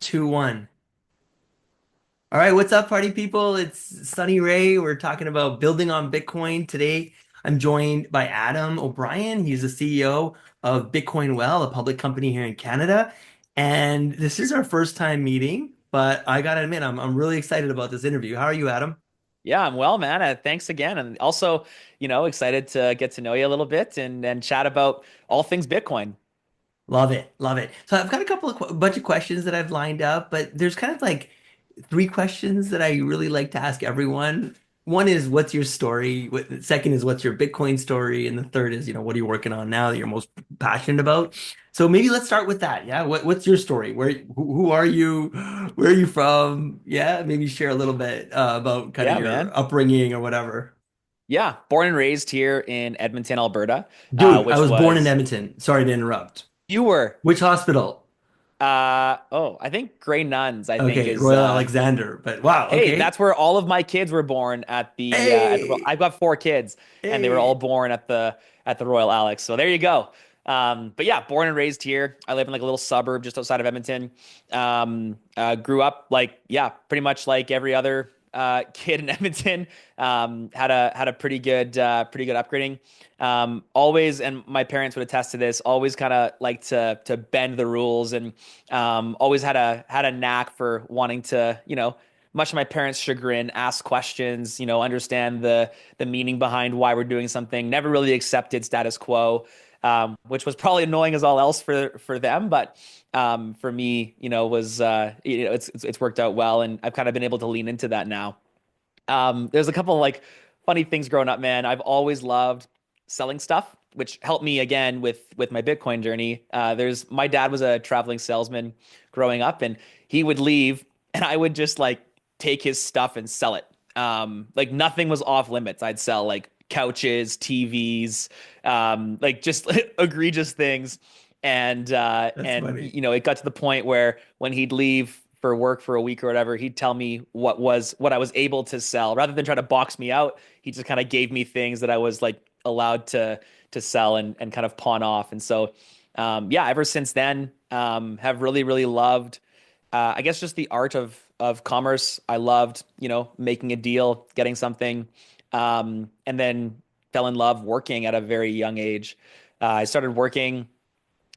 2-1. All right, what's up, party people? It's Sunny Ray. We're talking about building on Bitcoin today. I'm joined by Adam O'Brien. He's the CEO of Bitcoin Well, a public company here in Canada. And this is our first time meeting, but I gotta admit, I'm really excited about this interview. How are you, Adam? Yeah, I'm well, man. Thanks again. And also, excited to get to know you a little bit and chat about all things Bitcoin. Love it, love it. So I've got a couple of bunch of questions that I've lined up, but there's kind of like three questions that I really like to ask everyone. One is, what's your story? Second is, what's your Bitcoin story? And the third is, what are you working on now that you're most passionate about? So maybe let's start with that. Yeah, what's your story? Who are you? Where are you from? Yeah, maybe share a little bit about kind of Yeah, your man. upbringing or whatever. Yeah, born and raised here in Edmonton, Alberta, Dude, I which was born in was Edmonton. Sorry to interrupt. you were. Which hospital? I think Grey Nuns, I think Okay, is Royal Alexander. But wow, hey, okay. that's where all of my kids were born Hey, I've got four kids and they were all hey. born at the Royal Alex. So there you go. But yeah, born and raised here. I live in like a little suburb just outside of Edmonton. Grew up like, yeah, pretty much like every other kid in Edmonton. Had a pretty good upbringing. Always, and my parents would attest to this, always kind of like to bend the rules and always had a knack for wanting to, much to my parents' chagrin, ask questions, understand the meaning behind why we're doing something. Never really accepted status quo, which was probably annoying as all else for them, but for me, was it's worked out well, and I've kind of been able to lean into that now. There's a couple of like funny things growing up, man. I've always loved selling stuff, which helped me again with my Bitcoin journey. There's my dad was a traveling salesman growing up, and he would leave, and I would just like take his stuff and sell it. Like nothing was off limits. I'd sell like couches, TVs, like just egregious things. That's And funny. it got to the point where when he'd leave for work for a week or whatever, he'd tell me what I was able to sell rather than try to box me out. He just kind of gave me things that I was like allowed to sell and kind of pawn off. And so yeah, ever since then, have really, really loved I guess just the art of commerce. I loved, making a deal, getting something, and then fell in love working at a very young age. I started working,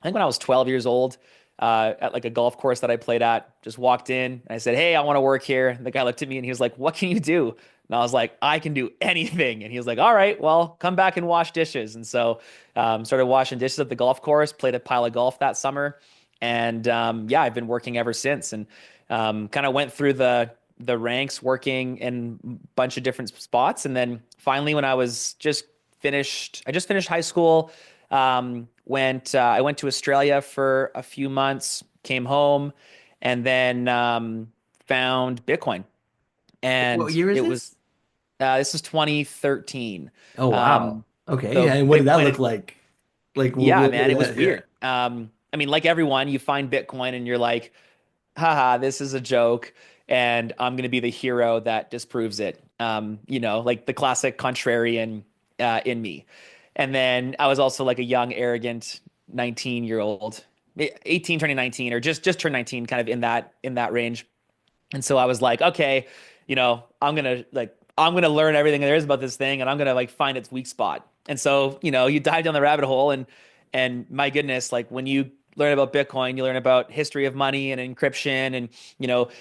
I think when I was 12 years old, at like a golf course that I played at. Just walked in and I said, "Hey, I want to work here." And the guy looked at me and he was like, "What can you do?" And I was like, "I can do anything." And he was like, "All right, well, come back and wash dishes." And so started washing dishes at the golf course, played a pile of golf that summer. And yeah, I've been working ever since, and kind of went through the ranks working in a bunch of different spots. And then finally, when I just finished high school. I went to Australia for a few months, came home, and then found Bitcoin. What And year is it was this? this is 2013. Oh wow. Um, Okay. so And what did that Bitcoin, look like? Like yeah, what man, it was yeah. weird. I mean, like everyone, you find Bitcoin and you're like, haha, this is a joke, and I'm gonna be the hero that disproves it. Like the classic contrarian in me. And then I was also like a young, arrogant 19-year-old, 18 turning 19, or just turned 19, kind of in that range. And so I was like, okay, I'm gonna learn everything there is about this thing, and I'm gonna like find its weak spot. And so, you dive down the rabbit hole, and my goodness, like when you learn about Bitcoin, you learn about history of money and encryption, and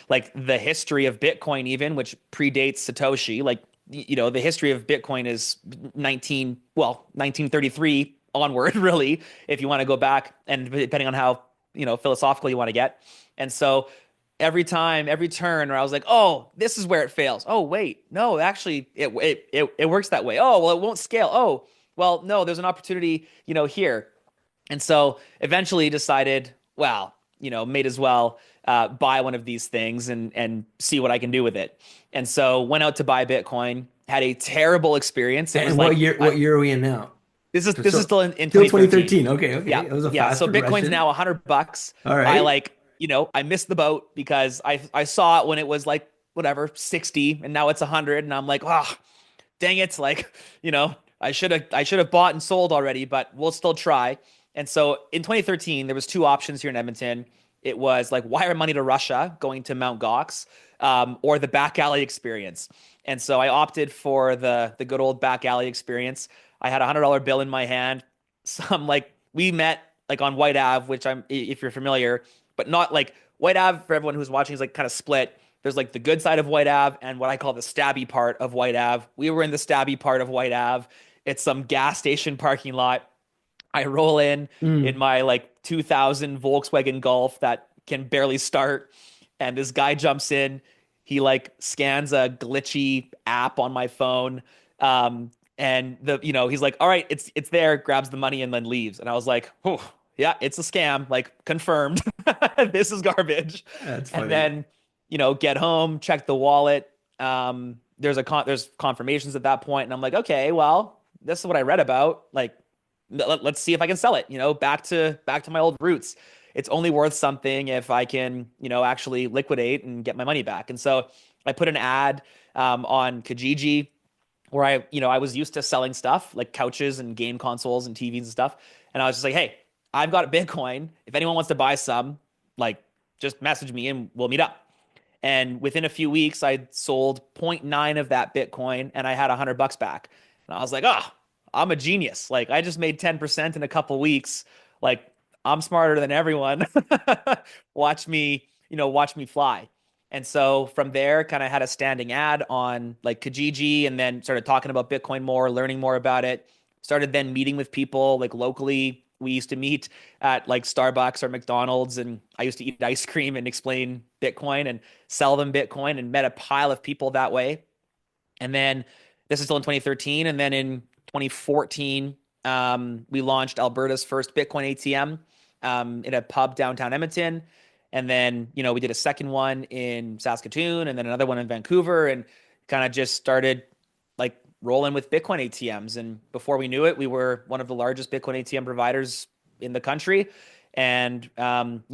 like the history of Bitcoin, even which predates Satoshi. Like the history of Bitcoin is 1933 onward, really, if you want to go back, and depending on how philosophical you want to get. And so every turn where I was like, oh, this is where it fails. Oh, wait, no, actually, it works that way. Oh, well, it won't scale. Oh, well, no, there's an opportunity, here. And so eventually decided, well, may as well buy one of these things and see what I can do with it. And so went out to buy Bitcoin, had a terrible experience. It was And like what year are we in now? this is So still in still 2013. 2013. Okay, okay. Yeah. It was a Yeah. fast So Bitcoin's progression. now $100. All I right. like, I missed the boat because I saw it when it was like whatever, 60, and now it's 100, and I'm like, "Oh, dang it, like, I should have bought and sold already, but we'll still try." And so in 2013, there was two options here in Edmonton. It was like wire money to Russia, going to Mount Gox, or the back alley experience. And so I opted for the good old back alley experience. I had $100 bill in my hand. Some like we met like on White Ave, which I'm if you're familiar, but not like White Ave for everyone who's watching is like kind of split. There's like the good side of White Ave and what I call the stabby part of White Ave. We were in the stabby part of White Ave. It's some gas station parking lot. I roll in Mm. my like 2000 Volkswagen Golf that can barely start, and this guy jumps in. He like scans a glitchy app on my phone, and he's like, "All right, it's there." Grabs the money and then leaves. And I was like, "Oh, yeah, it's a scam. Like confirmed. This is garbage." That's And funny. then get home, check the wallet. There's confirmations at that point, and I'm like, okay, well, this is what I read about. Like let's see if I can sell it, back to my old roots. It's only worth something if I can, actually liquidate and get my money back. And so I put an ad on Kijiji where I was used to selling stuff like couches and game consoles and TVs and stuff. And I was just like, hey, I've got Bitcoin. If anyone wants to buy some, like just message me and we'll meet up. And within a few weeks, I sold zero point 0.9 of that Bitcoin and I had $100 back. And I was like, oh, I'm a genius. Like I just made 10% in a couple weeks. Like I'm smarter than everyone. Watch me fly. And so from there, kind of had a standing ad on like Kijiji and then started talking about Bitcoin more, learning more about it. Started then meeting with people like locally. We used to meet at like Starbucks or McDonald's, and I used to eat ice cream and explain Bitcoin and sell them Bitcoin and met a pile of people that way. And then this is still in 2013. And then in 2014, we launched Alberta's first Bitcoin ATM in a pub downtown Edmonton. And then, we did a second one in Saskatoon and then another one in Vancouver and kind of just started like rolling with Bitcoin ATMs. And before we knew it, we were one of the largest Bitcoin ATM providers in the country. And, kind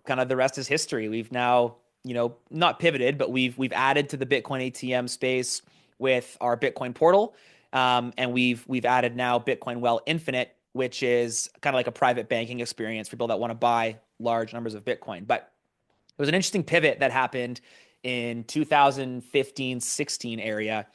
of the rest is history. We've now, not pivoted, but we've added to the Bitcoin ATM space with our Bitcoin portal. And we've added now Bitcoin Well Infinite, which is kind of like a private banking experience for people that want to buy large numbers of Bitcoin. But it was an interesting pivot that happened in 2015-16 area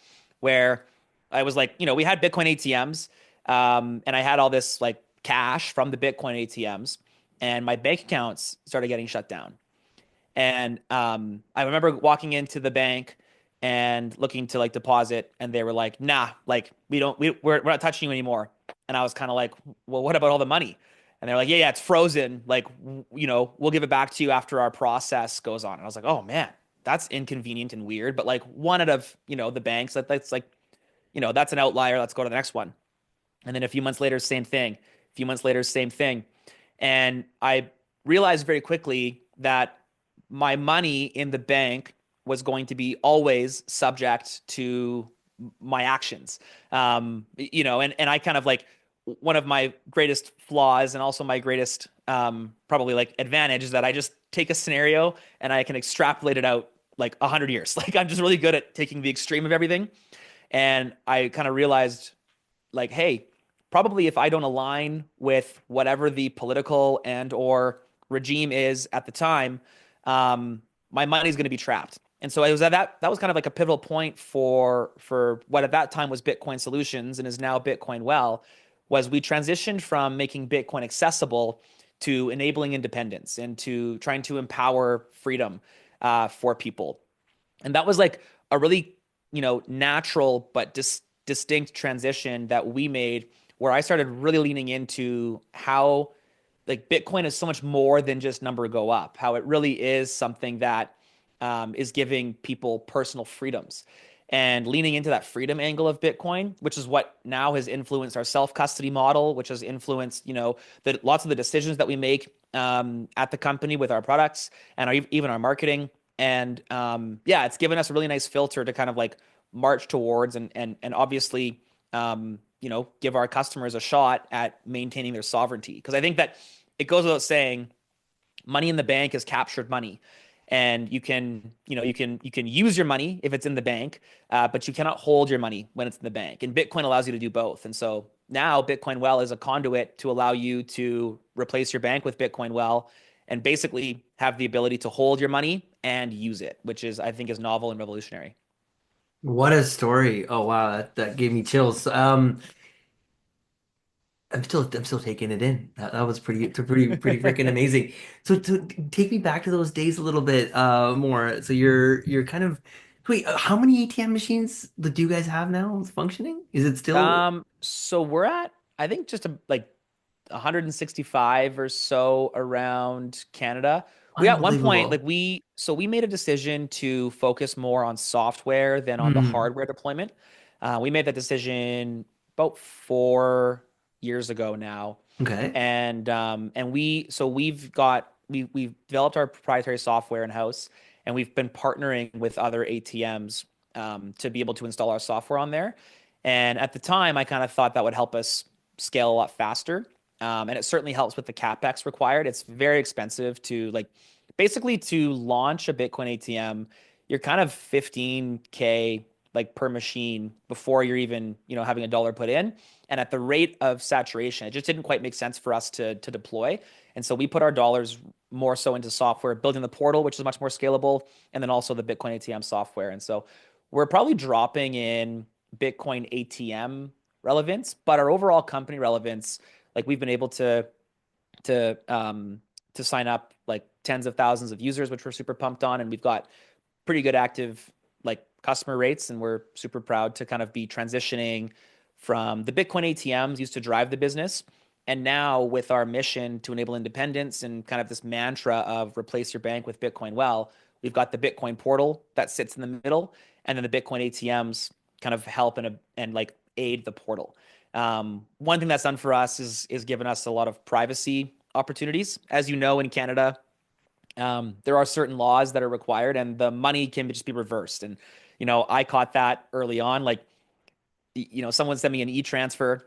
where I was like, we had Bitcoin ATMs, and I had all this like cash from the Bitcoin ATMs, and my bank accounts started getting shut down. And I remember walking into the bank and looking to like deposit, and they were like, "Nah, like we're not touching you anymore." And I was kind of like, "Well, what about all the money?" And they're like, "Yeah, yeah, it's frozen. Like, we'll give it back to you after our process goes on." And I was like, "Oh man, that's inconvenient and weird." But like one out of the banks that's like, that's an outlier. Let's go to the next one. And then a few months later, same thing. A few months later, same thing. And I realized very quickly that my money in the bank was going to be always subject to my actions. And I kind of like one of my greatest flaws and also my greatest probably like advantage is that I just take a scenario and I can extrapolate it out like 100 years. Like I'm just really good at taking the extreme of everything. And I kind of realized like, hey, probably if I don't align with whatever the political and or regime is at the time, my money's going to be trapped. And so it was at that was kind of like a pivotal point for what at that time was Bitcoin Solutions and is now Bitcoin Well, was we transitioned from making Bitcoin accessible to enabling independence and to trying to empower freedom for people. And that was like a really, natural but distinct transition that we made where I started really leaning into how like Bitcoin is so much more than just number go up, how it really is something that is giving people personal freedoms and leaning into that freedom angle of Bitcoin, which is what now has influenced our self-custody model, which has influenced, lots of the decisions that we make at the company with our products and even our marketing. And yeah, it's given us a really nice filter to kind of like march towards and obviously, give our customers a shot at maintaining their sovereignty. Because I think that it goes without saying, money in the bank is captured money, and you can use your money if it's in the bank, but you cannot hold your money when it's in the bank. And Bitcoin allows you to do both. And so now Bitcoin Well is a conduit to allow you to replace your bank with Bitcoin Well and basically have the ability to hold your money and use it, which is, I think, is novel and revolutionary. What a story. Oh wow, that gave me chills. I'm still taking it in. That was pretty freaking amazing. So to take me back to those days a little bit more. So you're kind of wait, how many ATM machines do you guys have now functioning? Is it still So we're at, I think, just like 165 or so around Canada. We at one point, unbelievable? we made a decision to focus more on software than on the Hmm. hardware deployment. We made that decision about 4 years ago now, Okay. and we've developed our proprietary software in house, and we've been partnering with other ATMs to be able to install our software on there. And at the time, I kind of thought that would help us scale a lot faster. And it certainly helps with the capex required. It's very expensive to like basically to launch a Bitcoin ATM. You're kind of 15K like per machine before you're even having a dollar put in. And at the rate of saturation, it just didn't quite make sense for us to deploy. And so we put our dollars more so into software, building the portal, which is much more scalable, and then also the Bitcoin ATM software. And so we're probably dropping in Bitcoin ATM relevance, but our overall company relevance, like we've been able to to sign up like tens of thousands of users, which we're super pumped on, and we've got pretty good active like customer rates, and we're super proud to kind of be transitioning from the Bitcoin ATMs used to drive the business. And now with our mission to enable independence and kind of this mantra of replace your bank with Bitcoin, well, we've got the Bitcoin portal that sits in the middle, and then the Bitcoin ATMs kind of help and like aid the portal. One thing that's done for us is given us a lot of privacy opportunities. As you know, in Canada, there are certain laws that are required, and the money can just be reversed. And I caught that early on. Like, someone sent me an e-transfer,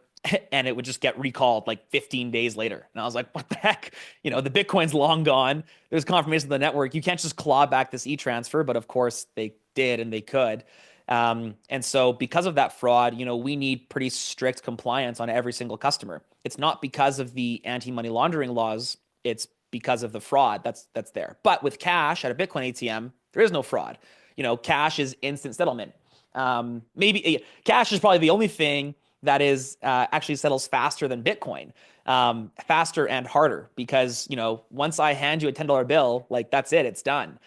and it would just get recalled like 15 days later. And I was like, what the heck? The Bitcoin's long gone. There's confirmation of the network. You can't just claw back this e-transfer, but of course they did and they could. And so because of that fraud, we need pretty strict compliance on every single customer. It's not because of the anti-money laundering laws. It's because of the fraud that's there. But with cash at a Bitcoin ATM, there is no fraud. Cash is instant settlement. Maybe cash is probably the only thing that is actually settles faster than Bitcoin, faster and harder because once I hand you a $10 bill, like that's it, it's done.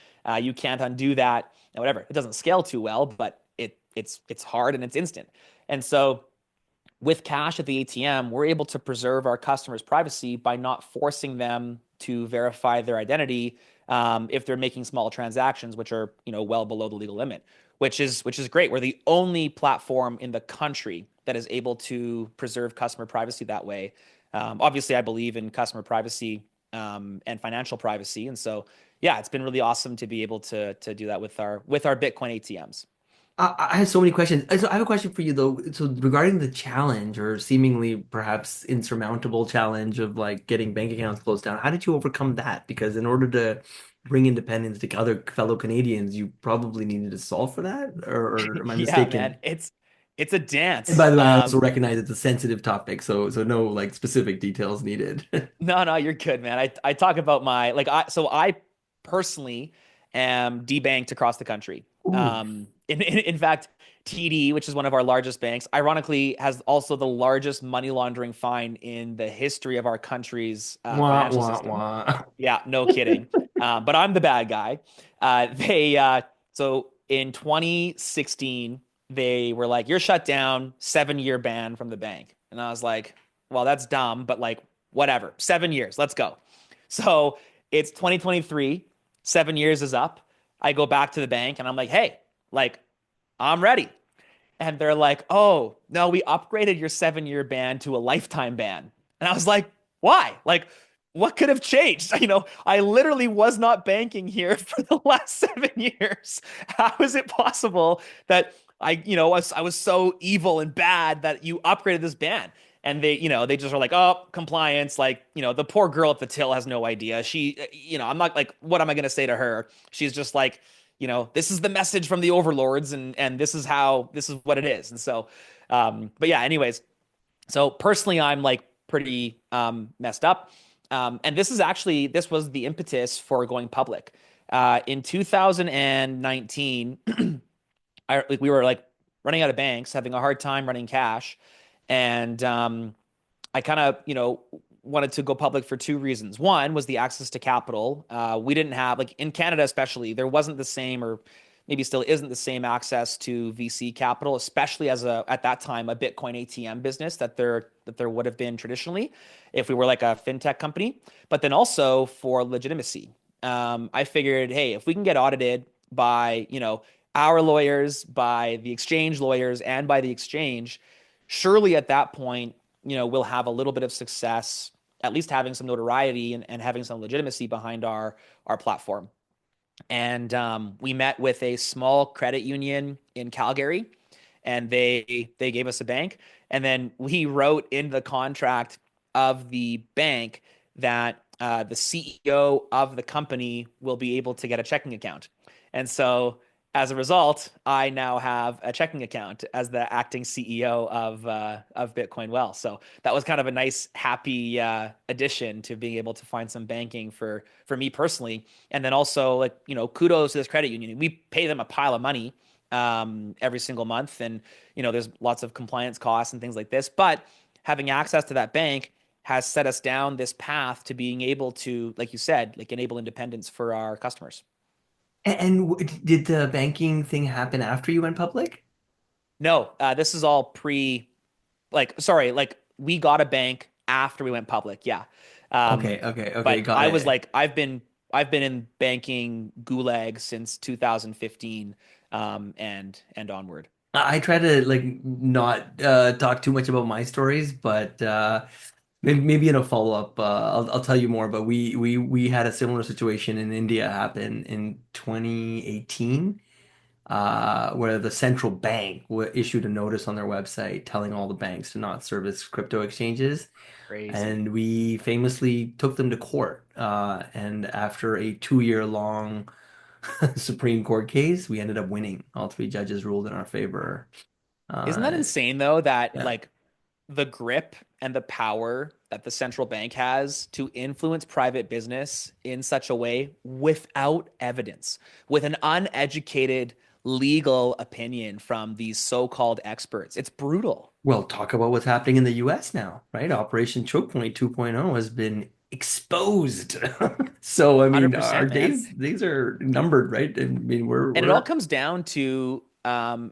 You can't undo that. And whatever. It doesn't scale too well, but it's hard and it's instant. And so with cash at the ATM, we're able to preserve our customers' privacy by not forcing them to verify their identity if they're making small transactions, which are well below the legal limit, which is great. We're the only platform in the country that is able to preserve customer privacy that way. Obviously, I believe in customer privacy and financial privacy, and so yeah, it's been really awesome to be able to do that with our Bitcoin ATMs. I have so many questions. So I have a question for you though. So regarding the challenge or seemingly perhaps insurmountable challenge of like getting bank accounts closed down, how did you overcome that? Because in order to bring independence to other fellow Canadians, you probably needed to solve for that, or am I Yeah, man, mistaken? it's a And by dance. the way, I also recognize it's a sensitive topic, so no like specific details needed. No, you're good, man. I talk about my like I personally am debanked across the country. Ooh, In fact, TD, which is one of our largest banks, ironically has also the largest money laundering fine in the history of our country's wah financial wah system. wah. Yeah, no kidding. But I'm the bad guy. They so in 2016 they were like, "You're shut down, 7-year ban from the bank," and I was like, "Well, that's dumb, but like." Whatever, 7 years, let's go. So it's 2023, 7 years is up. I go back to the bank and I'm like, hey, like, I'm ready. And they're like, oh, no, we upgraded your 7-year ban to a lifetime ban. And I was like, why? Like, what could have changed? I literally was not banking here for the last 7 years. How is it possible that I was so evil and bad that you upgraded this ban? And they just are like, oh, compliance. Like, the poor girl at the till has no idea. I'm not like, what am I going to say to her? She's just like, this is the message from the overlords, and this is what it is. And so, but yeah, anyways, so personally, I'm like pretty messed up. And this was the impetus for going public. In 2019, we were like running out of banks, having a hard time running cash, and I kind of, wanted to go public for two reasons. One was the access to capital. We didn't have, like in Canada, especially, there wasn't the same, or maybe still isn't the same access to VC capital, especially as at that time, a Bitcoin ATM business that there would have been traditionally if we were like a fintech company. But then also for legitimacy. I figured, hey, if we can get audited by, our lawyers, by the exchange lawyers, and by the exchange, surely at that point, we'll have a little bit of success, at least having some notoriety and having some legitimacy behind our platform. And we met with a small credit union in Calgary, and they gave us a bank. And then we wrote in the contract of the bank that the CEO of the company will be able to get a checking account. And so as a result, I now have a checking account as the acting CEO of Bitcoin Well. So that was kind of a nice, happy addition to being able to find some banking for me personally. And then also, like, kudos to this credit union. We pay them a pile of money every single month, and there's lots of compliance costs and things like this. But having access to that bank has set us down this path to being able to, like you said, like enable independence for our customers. Did the banking thing happen after you went public? No, this is all sorry, like we got a bank after we went public. Yeah. Okay, Um, okay, okay, but got I was it. like, I've been in banking gulag since 2015, and onward. I try to like not talk too much about my stories, but maybe in a follow-up, I'll tell you more. But we had a similar situation in India happen in 2018, where the central bank issued a notice on their website telling all the banks to not service crypto exchanges. Crazy. And we famously took them to court. And after a 2-year long Supreme Court case, we ended up winning. All three judges ruled in our favor. Isn't that Uh, insane though, that yeah. like the grip and the power that the central bank has to influence private business in such a way without evidence, with an uneducated legal opinion from these so-called experts? It's brutal. Well, talk about what's happening in the US now, right? Operation Choke Point 2.0 has been exposed. So, I mean, our 100%, man. days are numbered, right? I mean, And it all we're comes down to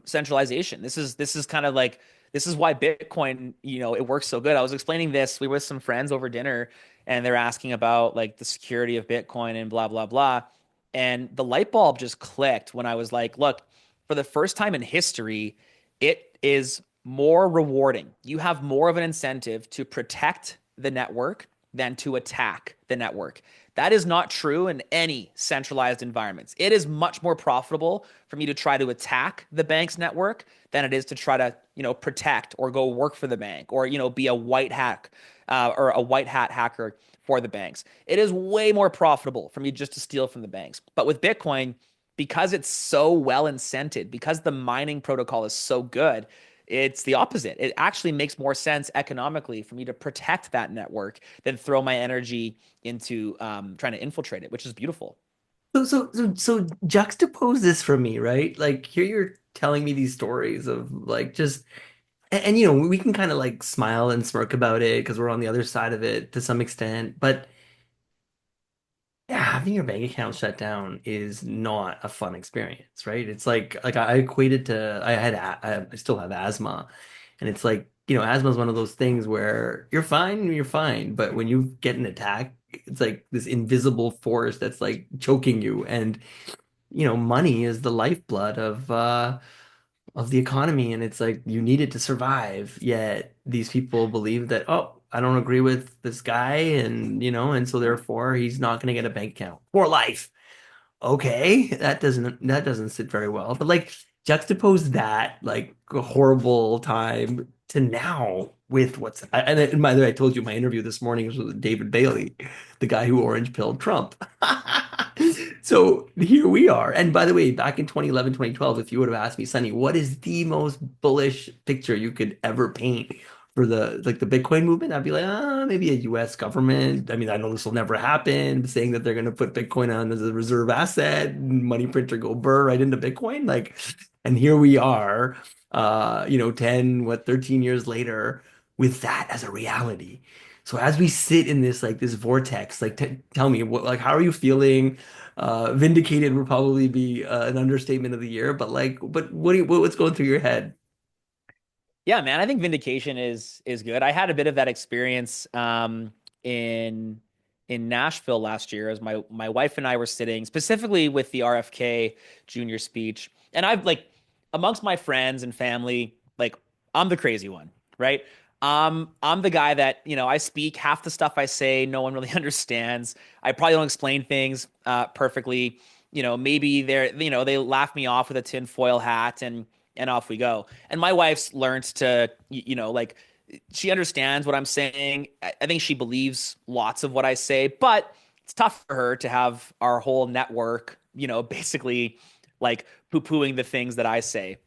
centralization. This is kind of like, this is why Bitcoin, it works so good. I was explaining this. We were with some friends over dinner, and they're asking about like the security of Bitcoin and blah blah blah. And the light bulb just clicked when I was like, look, for the first time in history, it is more rewarding. You have more of an incentive to protect the network than to attack the network. That is not true in any centralized environments. It is much more profitable for me to try to attack the bank's network than it is to try to, protect or go work for the bank, or, be a white hat or a white hat hacker for the banks. It is way more profitable for me just to steal from the banks. But with Bitcoin, because it's so well incented, because the mining protocol is so good, it's the opposite. It actually makes more sense economically for me to protect that network than throw my energy into trying to infiltrate it, which is beautiful. so juxtapose this for me, right? Like here you're telling me these stories of like just and, we can kind of like smile and smirk about it because we're on the other side of it to some extent, but yeah, having your bank account shut down is not a fun experience, right? It's like I equated to I still have asthma, and it's like asthma is one of those things where you're fine, but when you get an attack, it's like this invisible force that's like choking you, and money is the lifeblood of the economy, and it's like you need it to survive. Yet these people believe that, oh, I don't agree with this guy, and and so therefore he's not going to get a bank account for life. Okay, that doesn't sit very well. But like juxtapose that like a horrible time to now with and by the way, I told you my interview this morning was with David Bailey, the guy who orange pilled Trump. So here we are. And by the way, back in 2011, 2012, if you would have asked me, Sonny, what is the most bullish picture you could ever paint for the like the Bitcoin movement, I'd be like, ah, maybe a US government. I mean, I know this will never happen, saying that they're going to put Bitcoin on as a reserve asset, money printer go burr right into Bitcoin. Like, and here we are, 10, 13 years later with that as a reality. So as we sit in this like this vortex, like t tell me what like how are you feeling? Vindicated would probably be an understatement of the year, but like, but what's going through your head? Yeah, man, I think vindication is good. I had a bit of that experience in Nashville last year as my wife and I were sitting specifically with the RFK Jr. speech. And I've like amongst my friends and family, like I'm the crazy one, right? I'm the guy that, I speak half the stuff I say, no one really understands. I probably don't explain things perfectly. Maybe they laugh me off with a tinfoil hat and off we go. And my wife's learned to, like she understands what I'm saying. I think she believes lots of what I say, but it's tough for her to have our whole network, basically like poo-pooing the things that I say.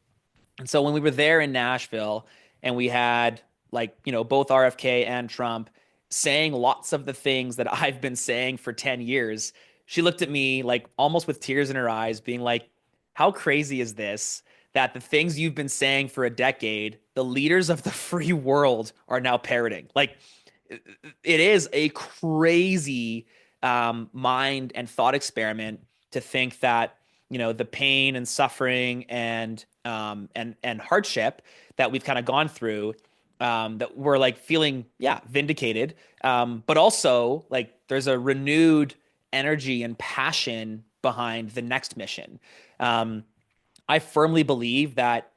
And so when we were there in Nashville and we had like, both RFK and Trump saying lots of the things that I've been saying for 10 years, she looked at me like almost with tears in her eyes, being like, how crazy is this that the things you've been saying for a decade, the leaders of the free world are now parroting? Like, it is a crazy mind and thought experiment to think that the pain and suffering and hardship that we've kind of gone through, that we're like feeling, yeah, vindicated, but also like there's a renewed energy and passion behind the next mission. um, I firmly believe that,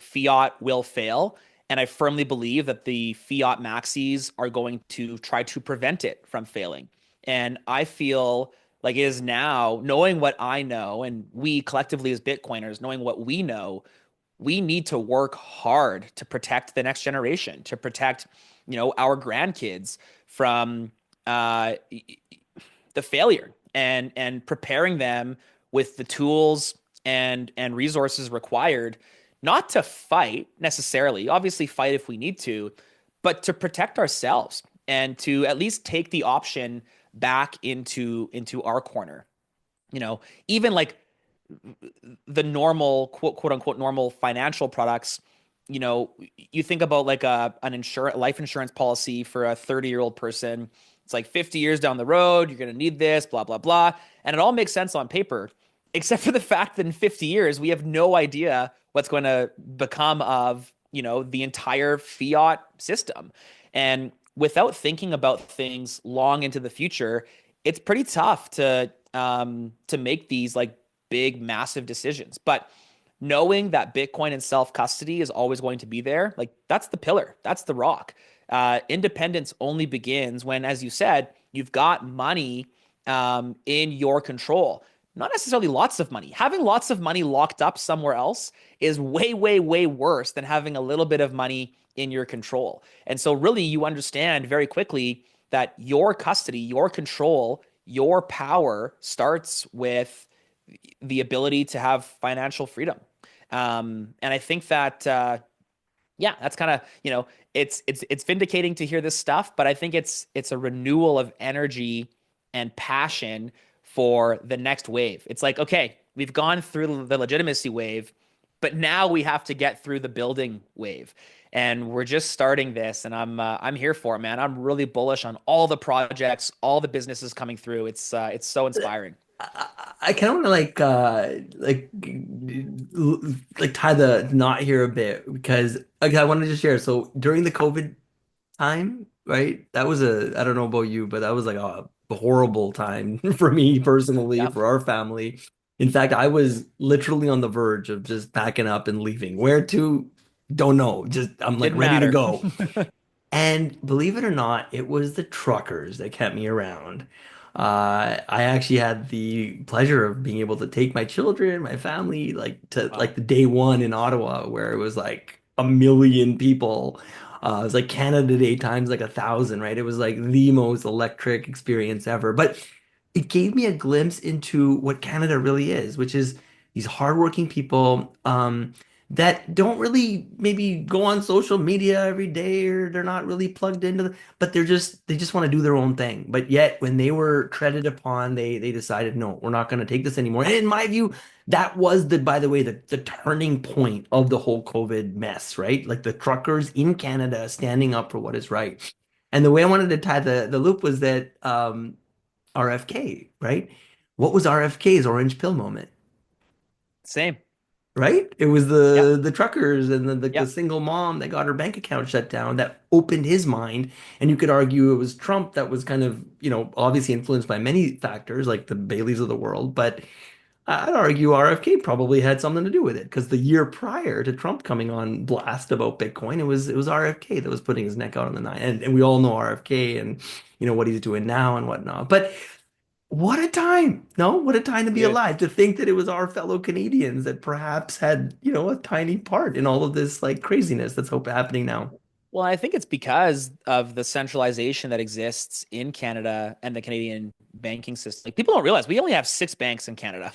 fiat will fail. And I firmly believe that the fiat maxis are going to try to prevent it from failing. And I feel like it is now, knowing what I know, and we collectively as Bitcoiners, knowing what we know, we need to work hard to protect the next generation, to protect, our grandkids from uh, the failure and preparing them with the tools and resources required, not to fight necessarily, obviously fight if we need to, but to protect ourselves and to at least take the option back into our corner. Even like the normal quote unquote normal financial products, you think about like an insurance life insurance policy for a 30-year-old person. It's like 50 years down the road, you're going to need this, blah, blah, blah. And it all makes sense on paper, except for the fact that in 50 years, we have no idea what's going to become of, the entire fiat system. And without thinking about things long into the future, it's pretty tough to make these like big, massive decisions. But knowing that Bitcoin and self custody is always going to be there, like that's the pillar, that's the rock. Independence only begins when, as you said, you've got money in your control. Not necessarily lots of money. Having lots of money locked up somewhere else is way, way, way worse than having a little bit of money in your control. And so, really, you understand very quickly that your custody, your control, your power starts with the ability to have financial freedom. And I think that yeah, that's kind of, it's vindicating to hear this stuff, but I think it's a renewal of energy and passion for the next wave. It's like, okay, we've gone through the legitimacy wave, but now we have to get through the building wave. And we're just starting this, and I'm here for it, man. I'm really bullish on all the projects, all the businesses coming through. It's so inspiring. I kind of want to like tie the knot here a bit because okay, I wanted to share. So during the COVID time, right? That was I don't know about you, but that was like a horrible time for me personally, Yep. for our family. In fact, I was literally on the verge of just packing up and leaving. Where to? Don't know. Just I'm like Didn't ready to matter. go. And believe it or not, it was the truckers that kept me around. I actually had the pleasure of being able to take my children, my family, like to like Wow. the day one in Ottawa, where it was like a million people. It was like Canada Day times like 1,000, right? It was like the most electric experience ever. But it gave me a glimpse into what Canada really is, which is these hardworking people. that don't really maybe go on social media every day, or they're not really plugged into but they just want to do their own thing. But yet when they were treaded upon, they decided, no, we're not going to take this anymore. And in my view, that was by the way, the turning point of the whole COVID mess, right? Like the truckers in Canada standing up for what is right. And the way I wanted to tie the loop was that RFK, right? What was RFK's orange pill moment? Same. Right? It was Yep. the truckers and the Yep. single mom that got her bank account shut down that opened his mind. And you could argue it was Trump that was kind of, obviously influenced by many factors like the Baileys of the world. But I'd argue RFK probably had something to do with it because the year prior to Trump coming on blast about Bitcoin, it was RFK that was putting his neck out on the line. And we all know RFK and what he's doing now and whatnot. But what a time. No, what a time to be Dude. alive. To think that it was our fellow Canadians that perhaps had, a tiny part in all of this like craziness that's happening now. Well, I think it's because of the centralization that exists in Canada and the Canadian banking system. Like, people don't realize we only have six banks in Canada.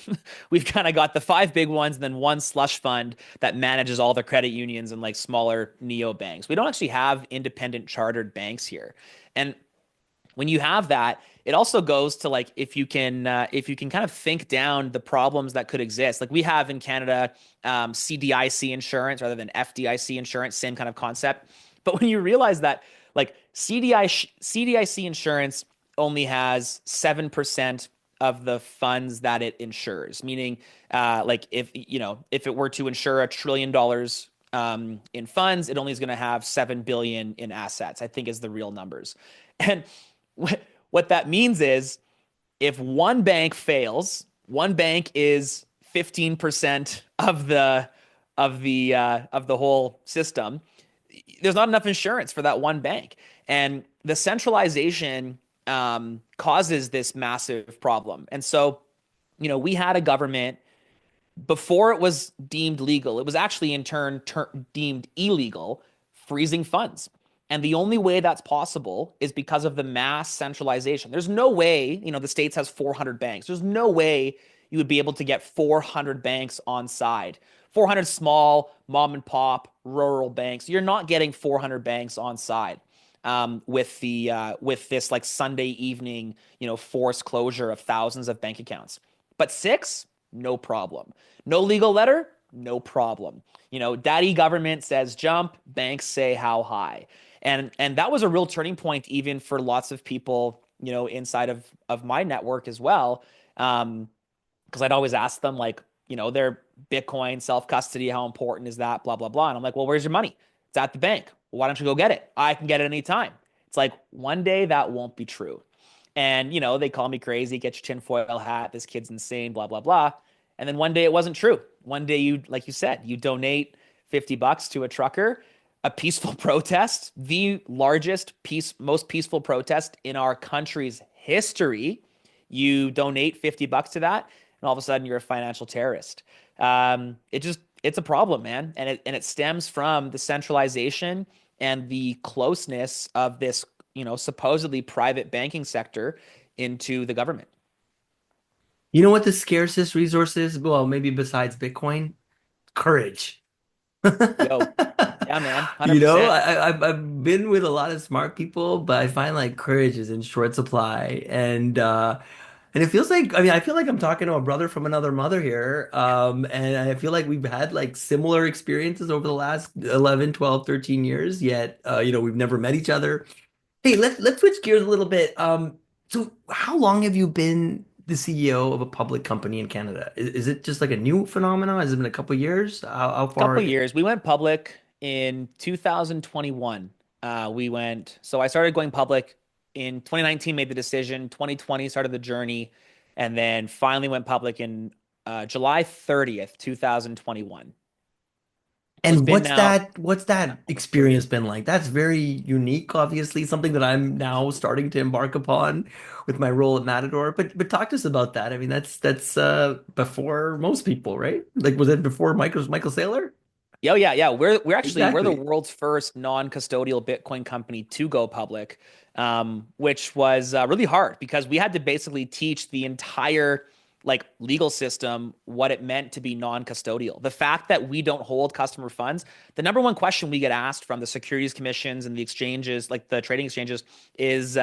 We've kind of got the five big ones and then one slush fund that manages all the credit unions and like smaller neo banks. We don't actually have independent chartered banks here. And when you have that, it also goes to like if you can kind of think down the problems that could exist. Like we have in Canada, CDIC insurance rather than FDIC insurance, same kind of concept. But when you realize that like CDIC insurance only has 7% of the funds that it insures, meaning like if it were to insure $1 trillion in funds, it only is going to have 7 billion in assets, I think is the real numbers. And what that means is if one bank fails, one bank is 15% of the whole system. There's not enough insurance for that one bank, and the centralization causes this massive problem. And so, we had a government before it was deemed legal. It was actually in turn deemed illegal, freezing funds. And the only way that's possible is because of the mass centralization. There's no way, the States has 400 banks. There's no way you would be able to get 400 banks on side. 400 small mom and pop rural banks. You're not getting 400 banks on side with this like Sunday evening, forced closure of thousands of bank accounts. But six, no problem. No legal letter, no problem. Daddy government says jump, banks say how high. And that was a real turning point even for lots of people, inside of my network as well. Because I'd always ask them like, their Bitcoin self-custody, how important is that? Blah, blah, blah. And I'm like, well, where's your money? It's at the bank. Well, why don't you go get it? I can get it anytime. It's like one day that won't be true. And, they call me crazy, get your tinfoil hat, this kid's insane, blah, blah, blah. And then one day it wasn't true. One day like you said, you donate $50 to a trucker, a peaceful protest, the largest most peaceful protest in our country's history. You donate $50 to that, and all of a sudden you're a financial terrorist. It's a problem, man. And it stems from the centralization and the closeness of this, supposedly private banking sector into the government. You know what the scarcest resource is? Well, maybe besides Bitcoin? Courage. Yo, yeah, man, You know, 100%. I've been with a lot of smart people, but I find like courage is in short supply. And it feels like, I mean, I feel like I'm talking to a brother from another mother here. And I feel like we've had like similar experiences over the last 11, 12, 13 years, yet, we've never met each other. Hey, let's switch gears a little bit. So how long have you been the CEO of a public company in Canada? Is it just like a new phenomenon? Has it been a couple years? How Couple far? years. We went public in 2021. So I started going public in 2019, made the decision, 2020 started the journey, and then finally went public in July 30th, 2021. So it's And been now, what's that almost 4 experience years. been like? That's very unique, obviously, something that I'm now starting to embark upon with my role at Matador. But talk to us about that. I mean, that's before most people, right? Like was it before Michael Saylor? Yeah, yeah, yeah. We're the Exactly. world's first non-custodial Bitcoin company to go public, which was really hard because we had to basically teach the entire like legal system what it meant to be non-custodial. The fact that we don't hold customer funds, the number one question we get asked from the securities commissions and the exchanges, like the trading exchanges, is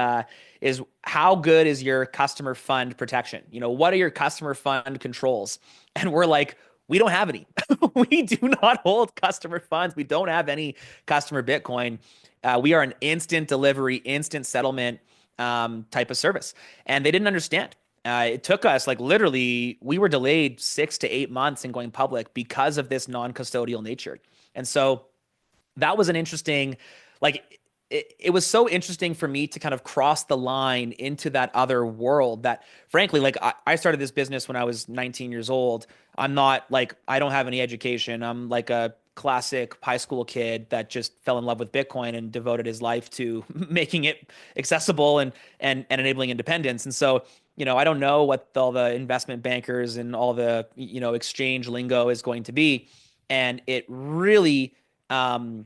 how good is your customer fund protection? You know, what are your customer fund controls? And we're like, we don't have any. We do not hold customer funds. We don't have any customer Bitcoin. We are an instant delivery, instant settlement type of service. And they didn't understand. It took us like literally, we were delayed 6 to 8 months in going public because of this non-custodial nature. And so that was an interesting, like, it was so interesting for me to kind of cross the line into that other world that frankly, like I started this business when I was 19 years old. I'm not like, I don't have any education. I'm like a classic high school kid that just fell in love with Bitcoin and devoted his life to making it accessible and enabling independence. And so, you know, I don't know what all the investment bankers and all the, you know, exchange lingo is going to be. And it really, um,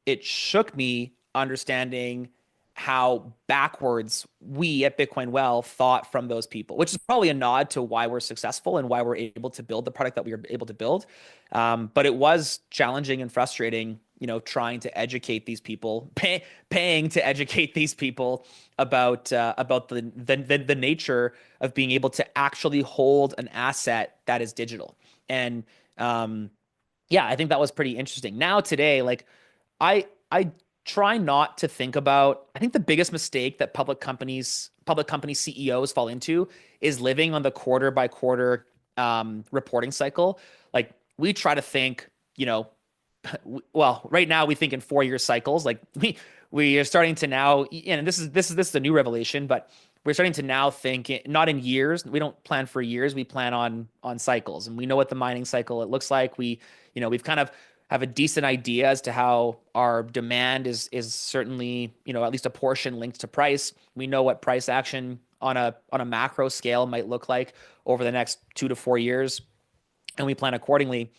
it shook me understanding how backwards we at Bitcoin Well thought from those people, which is probably a nod to why we're successful and why we're able to build the product that we were able to build. But it was challenging and frustrating, you know, trying to educate these people, paying to educate these people about the nature of being able to actually hold an asset that is digital. And yeah, I think that was pretty interesting. Now today, like I try not to think about. I think the biggest mistake that public company CEOs fall into is living on the quarter by quarter reporting cycle. Like we try to think, you know, well, right now we think in 4 year cycles. Like we are starting to now, and this is a new revelation, but we're starting to now think not in years. We don't plan for years. We plan on cycles, and we know what the mining cycle it looks like. You know, we've kind of have a decent idea as to how our demand is certainly, you know, at least a portion linked to price. We know what price action on a macro scale might look like over the next 2 to 4 years, and we plan accordingly.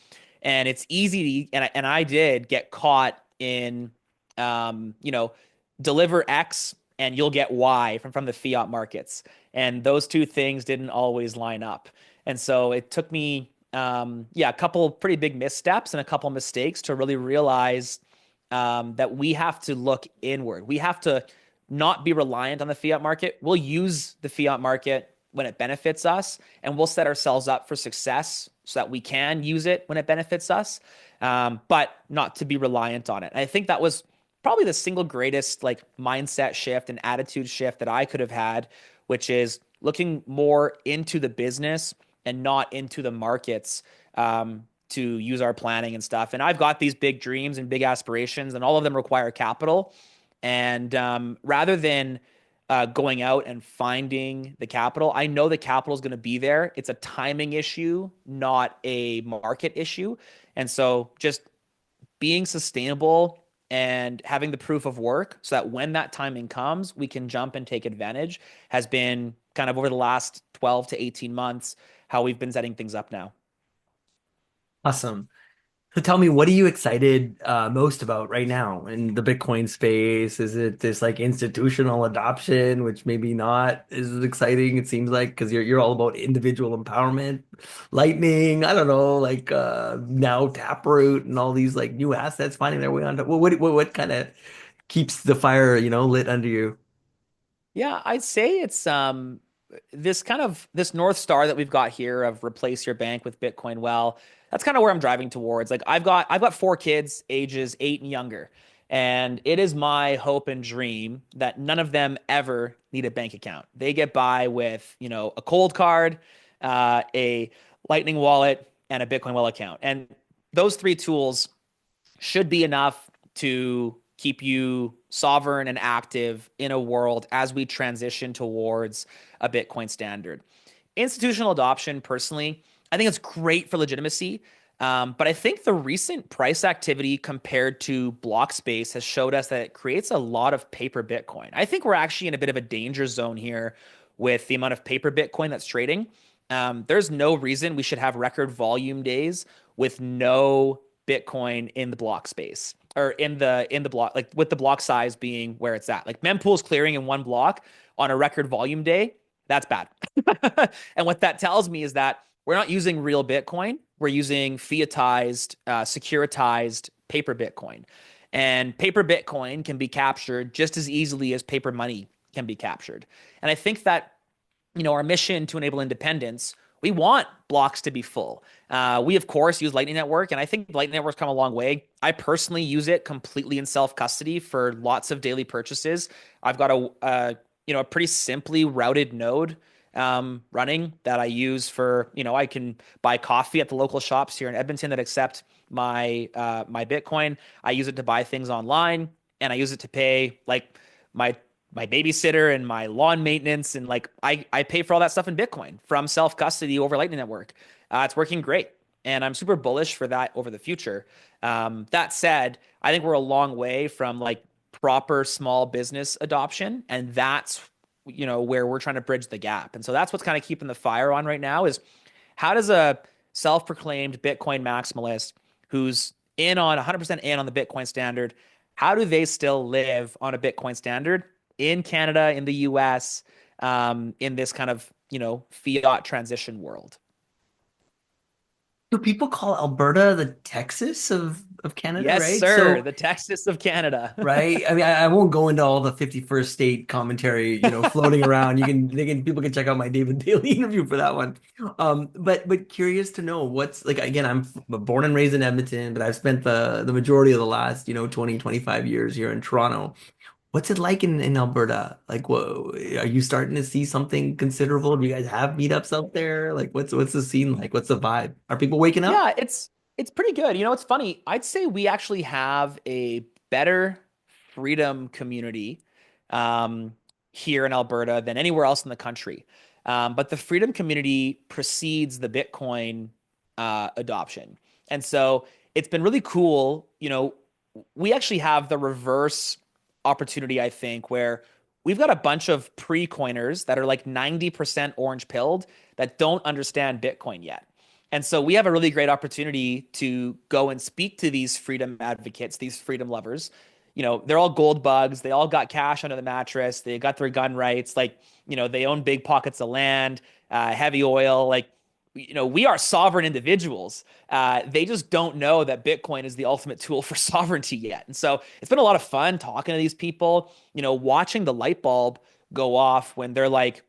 And it's easy to, and I did get caught in, you know, deliver X and you'll get Y from the fiat markets. And those two things didn't always line up. And so it took me, yeah, a couple pretty big missteps and a couple mistakes to really realize that we have to look inward. We have to not be reliant on the fiat market. We'll use the fiat market when it benefits us, and we'll set ourselves up for success so that we can use it when it benefits us, but not to be reliant on it. And I think that was probably the single greatest like mindset shift and attitude shift that I could have had, which is looking more into the business and not into the markets to use our planning and stuff. And I've got these big dreams and big aspirations, and all of them require capital. And rather than going out and finding the capital, I know the capital is going to be there. It's a timing issue, not a market issue. And so just being sustainable and having the proof of work so that when that timing comes, we can jump and take advantage has been kind of over the last 12 to 18 months how we've been setting things up now. Awesome. So tell me, what are you excited most about right now in the Bitcoin space? Is it this like institutional adoption, which maybe not is as exciting, it seems like, because you're all about individual empowerment, Lightning, I don't know, like now Taproot and all these like new assets finding their way onto what kind of keeps the fire, lit under you? Yeah, I'd say it's this kind of this North Star that we've got here of replace your bank with Bitcoin. Well, that's kind of where I'm driving towards. Like I've got 4 kids, ages 8 and younger, and it is my hope and dream that none of them ever need a bank account. They get by with, you know, a cold card, a Lightning wallet, and a Bitcoin Well account. And those three tools should be enough to keep you sovereign and active in a world as we transition towards a Bitcoin standard. Institutional adoption, personally, I think it's great for legitimacy. But I think the recent price activity compared to block space has showed us that it creates a lot of paper Bitcoin. I think we're actually in a bit of a danger zone here with the amount of paper Bitcoin that's trading. There's no reason we should have record volume days with no Bitcoin in the block space or in the block, like with the block size being where it's at. Like mempool's clearing in one block on a record volume day. That's bad. And what that tells me is that we're not using real Bitcoin. We're using fiatized, securitized paper Bitcoin. And paper Bitcoin can be captured just as easily as paper money can be captured. And I think that, our mission to enable independence, we want blocks to be full. We, of course, use Lightning Network, and I think Lightning Network's come a long way. I personally use it completely in self custody for lots of daily purchases. I've got a pretty simply routed node running that I use for, I can buy coffee at the local shops here in Edmonton that accept my Bitcoin. I use it to buy things online, and I use it to pay like my my babysitter and my lawn maintenance, and like I pay for all that stuff in Bitcoin from self custody over Lightning Network. It's working great, and I'm super bullish for that over the future. That said, I think we're a long way from like proper small business adoption, and that's where we're trying to bridge the gap. And so that's what's kind of keeping the fire on right now is how does a self-proclaimed Bitcoin maximalist who's in on 100% in on the Bitcoin standard, how do they still live on a Bitcoin standard in Canada, in the US, in this kind of, fiat transition world? Do people call Alberta the Texas of Canada, Yes, right? sir. So The Texas of Canada. right? I mean, I won't go into all the 51st state commentary, floating around. People can check out my David Daly interview for that one. But curious to know what's like, again, I'm born and raised in Edmonton, but I've spent the majority of the last, 20, 25 years here in Toronto. What's it like in Alberta? Like, whoa, are you starting to see something considerable? Do you guys have meetups out there? Like, what's the scene like? What's the vibe? Are people waking up? Yeah, it's pretty good. It's funny. I'd say we actually have a better freedom community um, here in Alberta than anywhere else in the country. But the freedom community precedes the Bitcoin adoption, and so it's been really cool. We actually have the reverse opportunity, I think, where we've got a bunch of pre-coiners that are like 90% orange pilled that don't understand Bitcoin yet. And so we have a really great opportunity to go and speak to these freedom advocates, these freedom lovers. They're all gold bugs. They all got cash under the mattress. They got their gun rights. Like, they own big pockets of land, heavy oil. Like, we are sovereign individuals. They just don't know that Bitcoin is the ultimate tool for sovereignty yet. And so it's been a lot of fun talking to these people, watching the light bulb go off when they're like,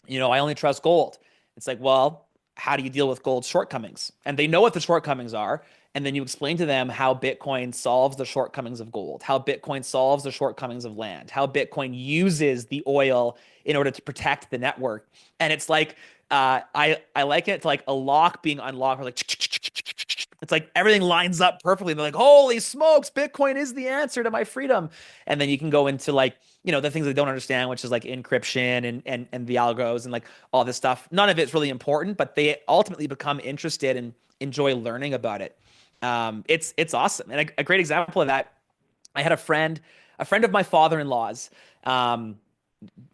I only trust gold. It's like, well, how do you deal with gold's shortcomings? And they know what the shortcomings are. And then you explain to them how Bitcoin solves the shortcomings of gold, how Bitcoin solves the shortcomings of land, how Bitcoin uses the oil in order to protect the network. And it's like, I like it to like a lock being unlocked. Or like, it's like everything lines up perfectly. And they're like, holy smokes, Bitcoin is the answer to my freedom. And then you can go into like, the things they don't understand, which is like encryption and the algos and like all this stuff. None of it's really important, but they ultimately become interested and enjoy learning about it. It's awesome. And a great example of that, I had a friend of my father-in-law's, um,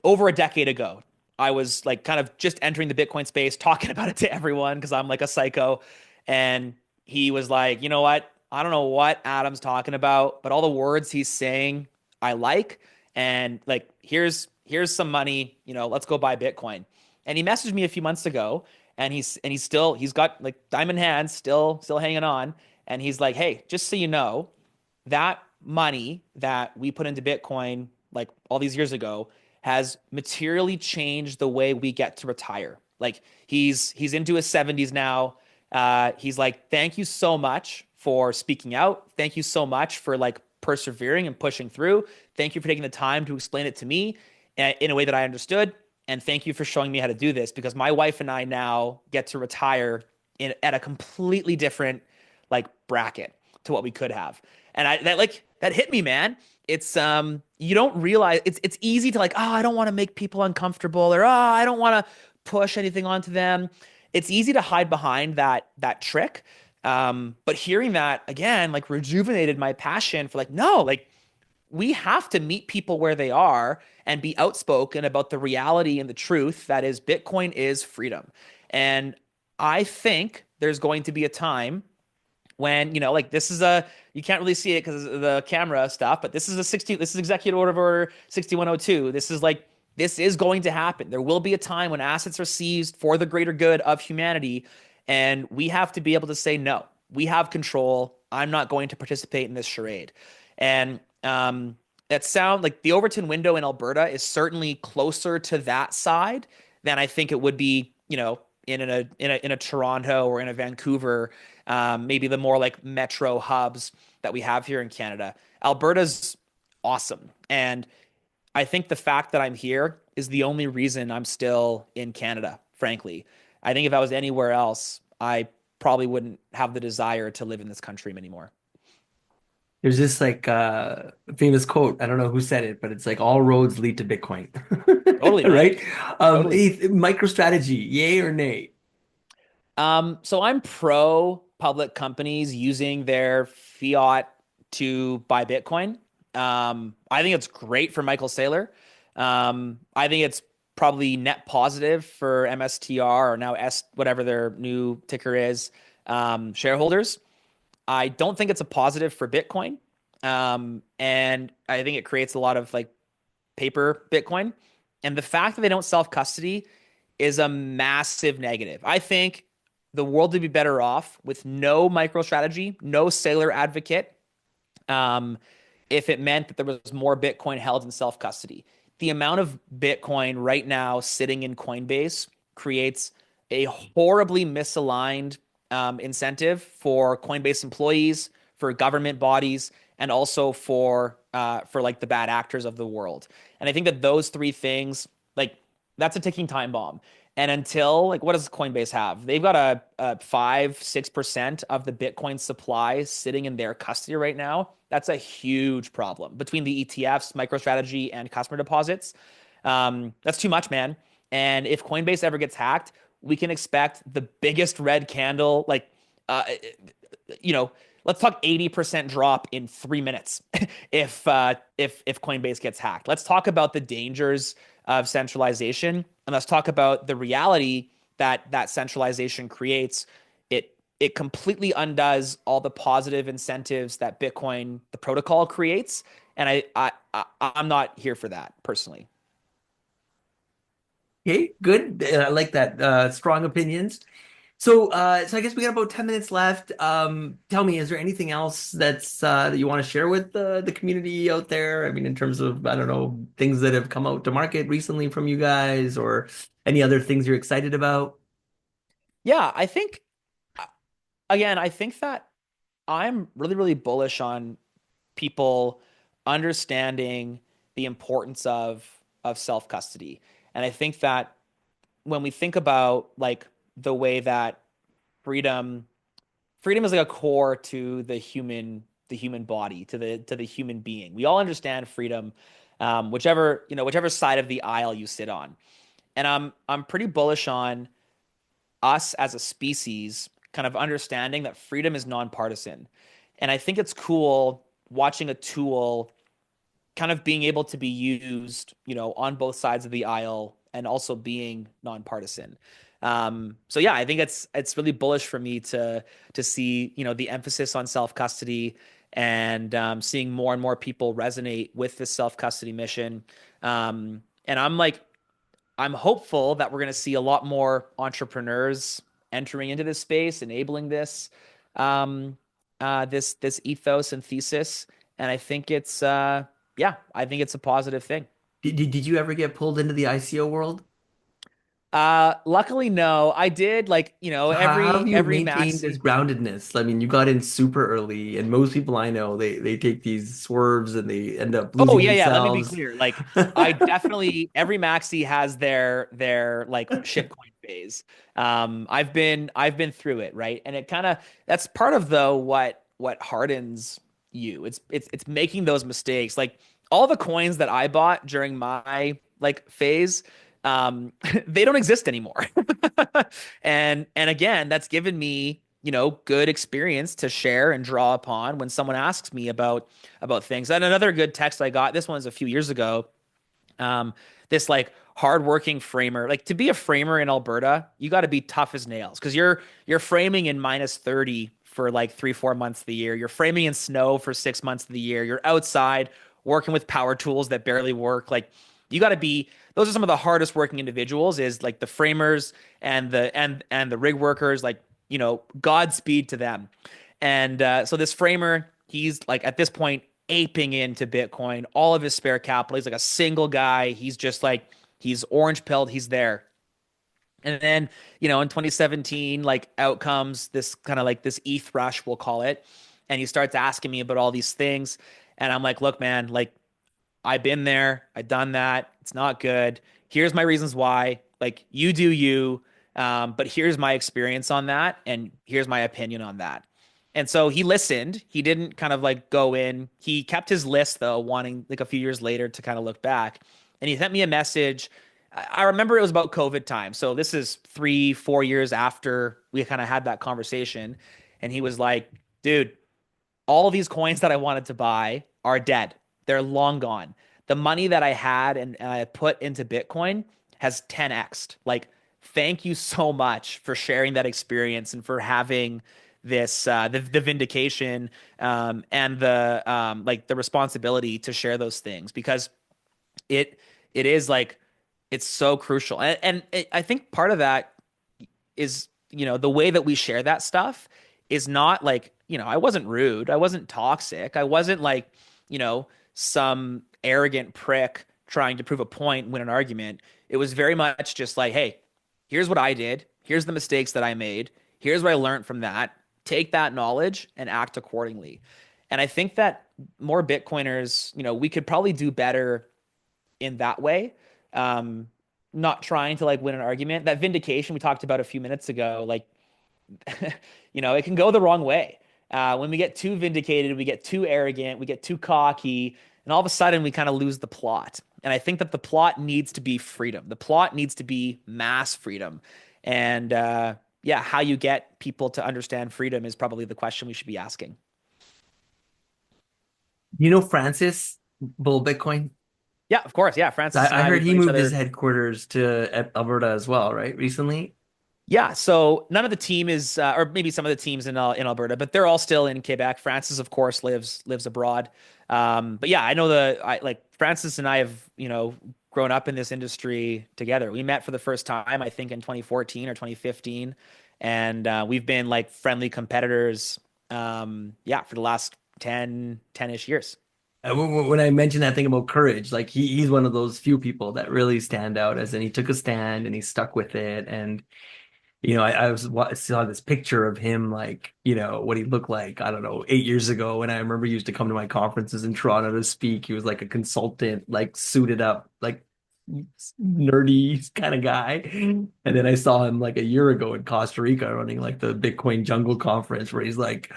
over a decade ago. I was like kind of just entering the Bitcoin space, talking about it to everyone because I'm like a psycho. And he was like, you know what? I don't know what Adam's talking about, but all the words he's saying, I like. And like, here's some money, let's go buy Bitcoin. And he messaged me a few months ago, and he's got like diamond hands, still hanging on. And he's like, hey, just so you know, that money that we put into Bitcoin like all these years ago has materially changed the way we get to retire. Like he's into his 70s now. He's like, thank you so much for speaking out. Thank you so much for like persevering and pushing through. Thank you for taking the time to explain it to me in a way that I understood. And thank you for showing me how to do this because my wife and I now get to retire at a completely different like bracket to what we could have. And that hit me, man. It's you don't realize it's easy to like, oh, I don't want to make people uncomfortable or oh, I don't want to push anything onto them. It's easy to hide behind that trick. But hearing that again, like rejuvenated my passion for like, no, like we have to meet people where they are and be outspoken about the reality and the truth that is Bitcoin is freedom. And I think there's going to be a time when like this is a you can't really see it because of the camera stuff, but this is Executive Order 6102. This is like this is going to happen. There will be a time when assets are seized for the greater good of humanity, and we have to be able to say no. We have control. I'm not going to participate in this charade. And that sound like the Overton window in Alberta is certainly closer to that side than I think it would be, in a Toronto or in a Vancouver, maybe the more like metro hubs that we have here in Canada. Alberta's awesome, and I think the fact that I'm here is the only reason I'm still in Canada, frankly. I think if I was anywhere else, I probably wouldn't have the desire to live in this country anymore. There's this like famous quote. I don't know who said it, but it's like all roads lead to Bitcoin, Totally, man. right? Totally. MicroStrategy, yay or nay? So I'm pro public companies using their fiat to buy Bitcoin. I think it's great for Michael Saylor. I think it's probably net positive for MSTR or now S, whatever their new ticker is, shareholders. I don't think it's a positive for Bitcoin. And I think it creates a lot of like paper Bitcoin. And the fact that they don't self custody is a massive negative. I think the world would be better off with no MicroStrategy, no Sailor advocate, um, if it meant that there was more Bitcoin held in self custody. The amount of Bitcoin right now sitting in Coinbase creates a horribly misaligned incentive for Coinbase employees, for government bodies, and also for like the bad actors of the world. And I think that those three things, like that's a ticking time bomb. And until like, what does Coinbase have? They've got a 5-6% of the Bitcoin supply sitting in their custody right now. That's a huge problem between the ETFs, MicroStrategy, and customer deposits. That's too much, man. And if Coinbase ever gets hacked, we can expect the biggest red candle, like, uh, you know, let's talk 80% drop in 3 minutes if Coinbase gets hacked. Let's talk about the dangers of centralization, and let's talk about the reality that that centralization creates. It completely undoes all the positive incentives that Bitcoin, the protocol, creates, and I'm not here for that personally. Okay, good. I like that. Strong opinions. So I guess we got about 10 minutes left. Tell me, is there anything else that you want to share with the community out there? I mean, in terms of, I don't know, things that have come out to market recently from you guys or any other things you're excited about? Yeah, I think again, I think that I'm really, really bullish on people understanding the importance of self custody. And I think that when we think about like the way that freedom freedom is like a core to the human body, to the human being. We all understand freedom, whichever side of the aisle you sit on. And I'm pretty bullish on us as a species kind of understanding that freedom is nonpartisan. And I think it's cool watching a tool kind of being able to be used, on both sides of the aisle and also being nonpartisan. So yeah, I think it's really bullish for me to see, the emphasis on self custody and seeing more and more people resonate with this self custody mission. And I'm hopeful that we're going to see a lot more entrepreneurs entering into this space, enabling this ethos and thesis. And I think yeah, I think it's a positive thing. Did you ever get pulled into the ICO world? Luckily, no. I did like, How have you every maintained this maxi. groundedness? I mean, you got in super early, and most people I know, they take these swerves and they end up Oh losing yeah, yeah. Let me be themselves. clear. Like, I definitely every maxi has their like shitcoin phase. I've been through it, right? And it kind of that's part of though what hardens you. It's making those mistakes. Like all the coins that I bought during my like phase, they don't exist anymore. And again, that's given me, good experience to share and draw upon when someone asks me about things. And another good text I got, this one was a few years ago. Um, this like hardworking framer, like to be a framer in Alberta, you got to be tough as nails because you're framing in -30 for like 3-4 months of the year. You're framing in snow for 6 months of the year. You're outside working with power tools that barely work. Like you got to be, those are some of the hardest working individuals, is like the framers and the rig workers, like, Godspeed to them. And so this framer, he's like at this point aping into Bitcoin, all of his spare capital. He's like a single guy. He's just like, he's orange pilled. He's there. And then, in 2017, like out comes this kind of like this ETH rush, we'll call it. And he starts asking me about all these things. And I'm like, look, man, like I've been there, I've done that. It's not good. Here's my reasons why. Like, you do you. But here's my experience on that. And here's my opinion on that. And so he listened. He didn't kind of like go in. He kept his list though, wanting like a few years later to kind of look back. And he sent me a message. I remember it was about COVID time. So this is 3, 4 years after we kind of had that conversation. And he was like, dude, all of these coins that I wanted to buy are dead. They're long gone. The money that I had and I put into Bitcoin has 10x'd. Like, thank you so much for sharing that experience and for having this the vindication and the like the responsibility to share those things, because it it is like, it's so crucial. I think part of that is, the way that we share that stuff is not like, I wasn't rude, I wasn't toxic, I wasn't like, some arrogant prick trying to prove a point, win an argument. It was very much just like, hey, here's what I did, here's the mistakes that I made, here's what I learned from that. Take that knowledge and act accordingly. And I think that more Bitcoiners, we could probably do better in that way. Um, Not trying to like win an argument. That vindication we talked about a few minutes ago, like, it can go the wrong way. When we get too vindicated, we get too arrogant, we get too cocky, and all of a sudden we kind of lose the plot. And I think that the plot needs to be freedom. The plot needs to be mass freedom. And yeah, how you get people to understand freedom is probably the question we should be asking. You know Francis Bull Bitcoin? Yeah, of course. Yeah, Francis and I I, heard we've he known each moved his other. headquarters to Alberta as well, right? Recently. Yeah, so none of the team is, or maybe some of the teams in Alberta, but they're all still in Quebec. Francis, of course, lives abroad. But yeah, I know like Francis and I have, grown up in this industry together. We met for the first time, I think, in 2014 or 2015, and we've been like friendly competitors, yeah, for the last 10-ish years. When I mentioned that thing about courage, like he's one of those few people that really stand out, as in he took a stand and he stuck with it. And saw this picture of him, like, what he looked like, I don't know, 8 years ago. And I remember he used to come to my conferences in Toronto to speak. He was like a consultant, like suited up, like nerdy kind of guy. And then I saw him like a year ago in Costa Rica running like the Bitcoin Jungle Conference, where he's like,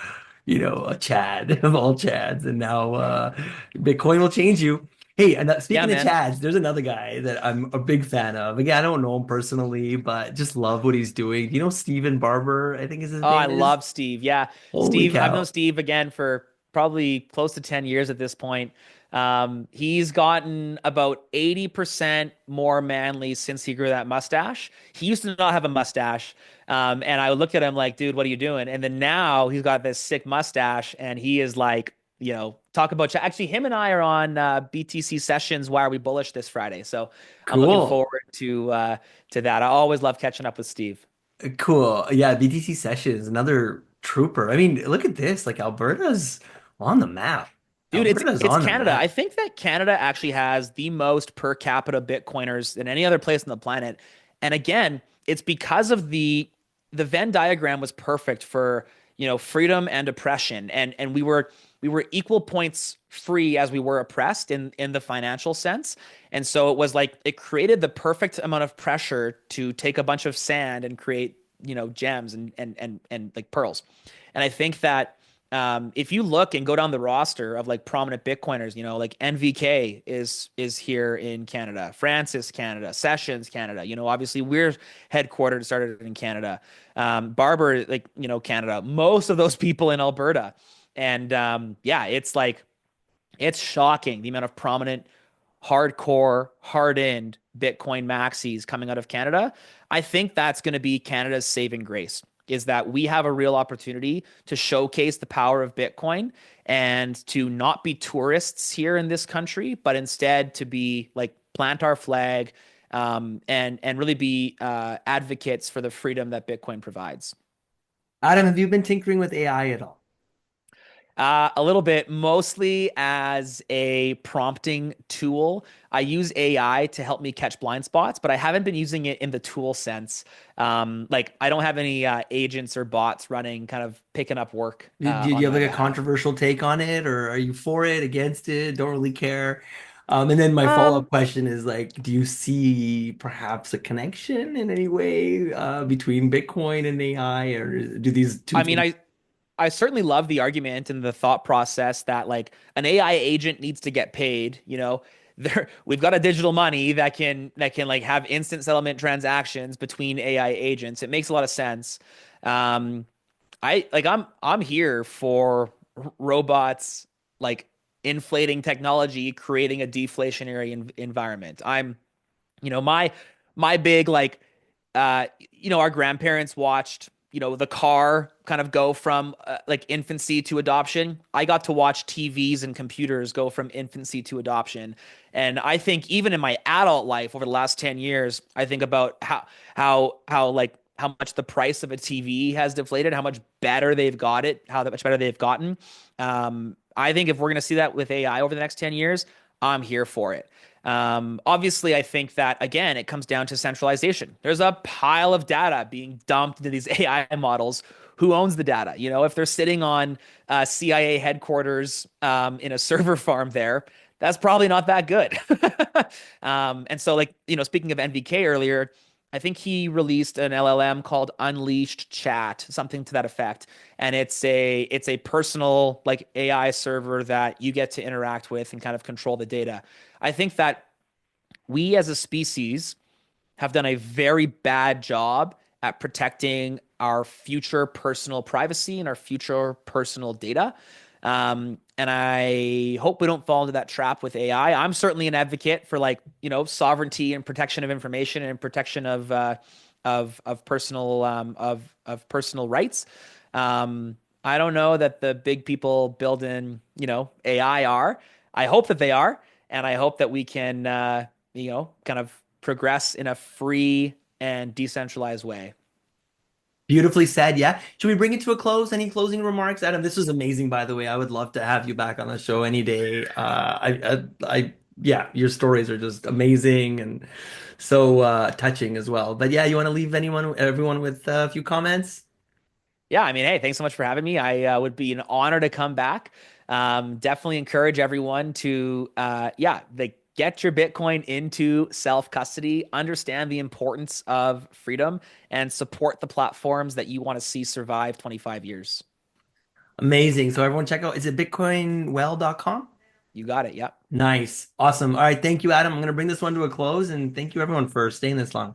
a Chad of all Chads. And now Bitcoin will change you. Hey, and Yeah, speaking of man. Chads, there's another guy that I'm a big fan of. Again, I don't know him personally, but just love what he's doing. Do you know Steven Barber, I think is his Oh, I name is? love Steve. Yeah. Holy Steve, I've known cow. Steve again for probably close to 10 years at this point. He's gotten about 80% more manly since he grew that mustache. He used to not have a mustache. And I looked at him like, dude, what are you doing? And then now he's got this sick mustache and he is like, talk about actually him and I are on BTC sessions. Why are we bullish this Friday? So I'm looking Cool. forward to that. I always love catching up with Steve. Cool. Yeah, BTC Sessions, another trooper. I mean, look at this. Like Alberta's on the map. Dude, it's Alberta's it's on the Canada. I map. think that Canada actually has the most per capita Bitcoiners than any other place on the planet. And again, it's because of the Venn diagram was perfect for, freedom and oppression. And we were equal points free as we were oppressed in the financial sense. And so it was like it created the perfect amount of pressure to take a bunch of sand and create, gems and like pearls. And I think that if you look and go down the roster of like prominent Bitcoiners, like NVK is here in Canada, Francis Canada, Sessions Canada. Obviously we're headquartered, started in Canada. Barber, like Canada. Most of those people in Alberta, and yeah, it's like it's shocking the amount of prominent, hardcore, hardened Bitcoin maxis coming out of Canada. I think that's going to be Canada's saving grace, is that we have a real opportunity to showcase the power of Bitcoin and to not be tourists here in this country, but instead to be like plant our flag, and really be advocates for the freedom that Bitcoin provides. Adam, have you been tinkering with AI at all? A little bit, mostly as a prompting tool. I use AI to help me catch blind spots, but I haven't been using it in the tool sense. Like I don't have any agents or bots running, kind of picking up work Do you on have my like a behalf. controversial take on it, or are you for it, against it, don't really care? And then my follow-up Um, question is like, do you see perhaps a connection in any way between Bitcoin and AI, or do these two I mean, things? I certainly love the argument and the thought process that like an AI agent needs to get paid. We've got a digital money that can like have instant settlement transactions between AI agents. It makes a lot of sense. Um, I'm here for robots like inflating technology, creating a deflationary environment. My big like our grandparents watched, the car kind of go from like infancy to adoption. I got to watch TVs and computers go from infancy to adoption. And I think even in my adult life over the last 10 years, I think about how much the price of a TV has deflated, how much better they've got it, how much better they've gotten. I think if we're going to see that with AI over the next 10 years, I'm here for it. Obviously, I think that again, it comes down to centralization. There's a pile of data being dumped into these AI models. Who owns the data? If they're sitting on CIA headquarters in a server farm there, that's probably not that good. And so, like, speaking of NVK earlier, I think he released an LLM called Unleashed Chat, something to that effect. And it's a personal like AI server that you get to interact with and kind of control the data. I think that we as a species have done a very bad job at protecting our future personal privacy and our future personal data. And I hope we don't fall into that trap with AI. I'm certainly an advocate for like, sovereignty and protection of information and protection of personal rights. I don't know that the big people building, AI are. I hope that they are, and I hope that we can kind of progress in a free and decentralized way. Beautifully said. Yeah. Should we bring it to a close? Any closing remarks, Adam? This was amazing, by the way. I would love to have you back on the show any day. Yeah, your stories are just amazing and so touching as well. But yeah, you want to leave everyone with a few comments? Yeah, I mean, hey, thanks so much for having me. I would be an honor to come back. Definitely encourage everyone to, yeah, like get your Bitcoin into self custody, understand the importance of freedom, and support the platforms that you want to see survive 25 years. Amazing. So everyone check out, is it bitcoinwell.com? You got it. Yep. Nice. Awesome. All right. Thank you, Adam. I'm going to bring this one to a close and thank you everyone for staying this long.